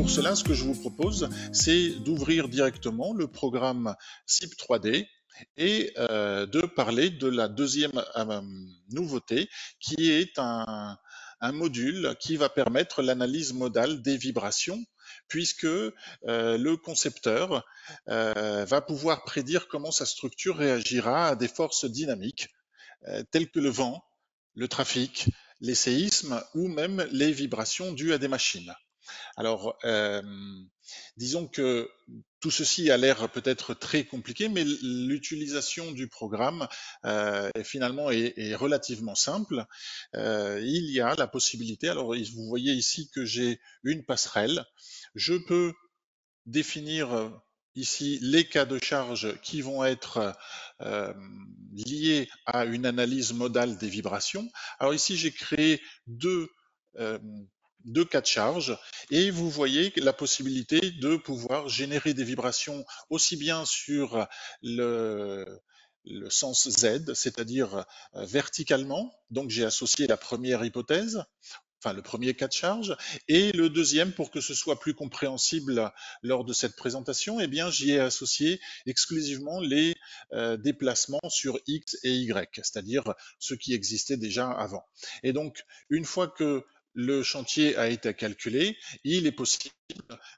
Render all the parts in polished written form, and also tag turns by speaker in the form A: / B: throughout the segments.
A: pour cela, ce que je vous propose, c'est d'ouvrir directement le programme SIP 3D et de parler de la deuxième nouveauté, qui est un module qui va permettre l'analyse modale des vibrations, puisque le concepteur va pouvoir prédire comment sa structure réagira à des forces dynamiques telles que le vent, le trafic, les séismes ou même les vibrations dues à des machines. Alors, disons que tout ceci a l'air peut-être très compliqué, mais l'utilisation du programme finalement est relativement simple. Il y a la possibilité, alors vous voyez ici que j'ai une passerelle. Je peux définir ici les cas de charge qui vont être liés à une analyse modale des vibrations. Alors ici, j'ai créé euh, deux cas de charge et vous voyez la possibilité de pouvoir générer des vibrations aussi bien sur le sens Z, c'est-à-dire verticalement. Donc j'ai associé la première hypothèse, enfin le premier cas de charge, et le deuxième, pour que ce soit plus compréhensible lors de cette présentation, eh bien j'y ai associé exclusivement les déplacements sur X et Y, c'est-à-dire ceux qui existaient déjà avant. Et donc, une fois que le chantier a été calculé, il est possible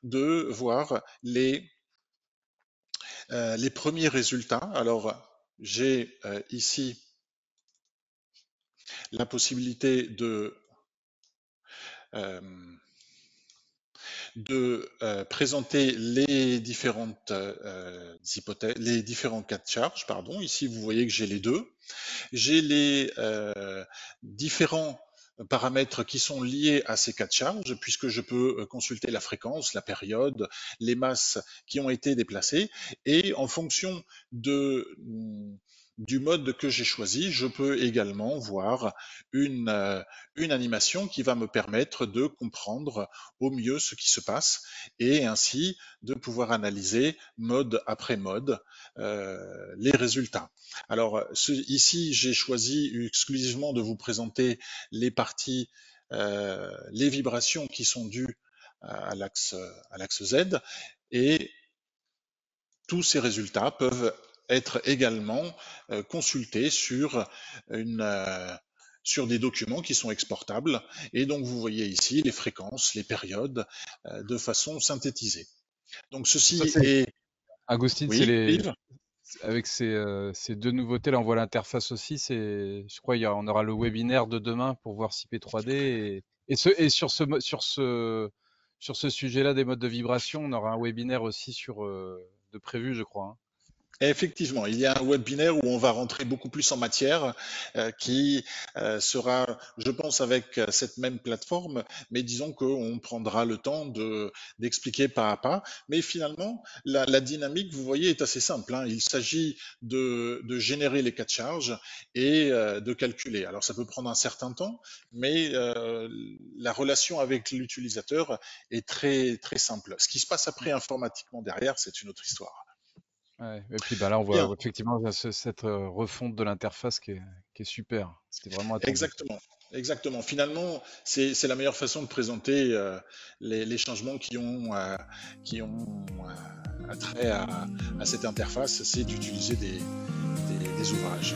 A: de voir les premiers résultats. Alors, j'ai ici la possibilité euh, de présenter les différentes hypothèses, les différents cas de charge. Pardon. Ici, vous voyez que j'ai les deux. J'ai les différents paramètres qui sont liés à ces cas de charge, puisque je peux consulter la fréquence, la période, les masses qui ont été déplacées, et en fonction du mode que j'ai choisi, je peux également voir une animation qui va me permettre de comprendre au mieux ce qui se passe et ainsi de pouvoir analyser mode après mode les résultats. Alors ici, j'ai choisi exclusivement de vous présenter les parties, les vibrations qui sont dues à l'axe Z, et tous ces résultats peuvent être également consultés sur des documents qui sont exportables. Et donc vous voyez ici les fréquences, les périodes de façon synthétisée. Donc
B: Ça,
A: ceci
B: c'est
A: est...
B: Agustine, c'est
A: Oui,
B: les
A: Yves?
B: avec ces deux nouveautés, là on voit l'interface aussi. Je crois, on aura le webinaire de demain pour voir CP3D et sur ce sujet-là des modes de vibration, on aura un webinaire aussi de prévu, je crois, hein.
A: Effectivement, il y a un webinaire où on va rentrer beaucoup plus en matière, qui sera, je pense, avec cette même plateforme, mais disons qu'on prendra le temps d'expliquer pas à pas. Mais finalement, la dynamique, vous voyez, est assez simple, hein. Il s'agit de générer les cas de charge et de calculer. Alors ça peut prendre un certain temps, mais la relation avec l'utilisateur est très très simple. Ce qui se passe après informatiquement derrière, c'est une autre histoire.
B: Ouais. Et puis bah là on
A: Bien.
B: voit effectivement cette refonte de l'interface qui est super. C'était vraiment attendu.
A: Exactement, exactement. Finalement, c'est la meilleure façon de présenter les changements qui ont attrait à cette interface, c'est d'utiliser des ouvrages.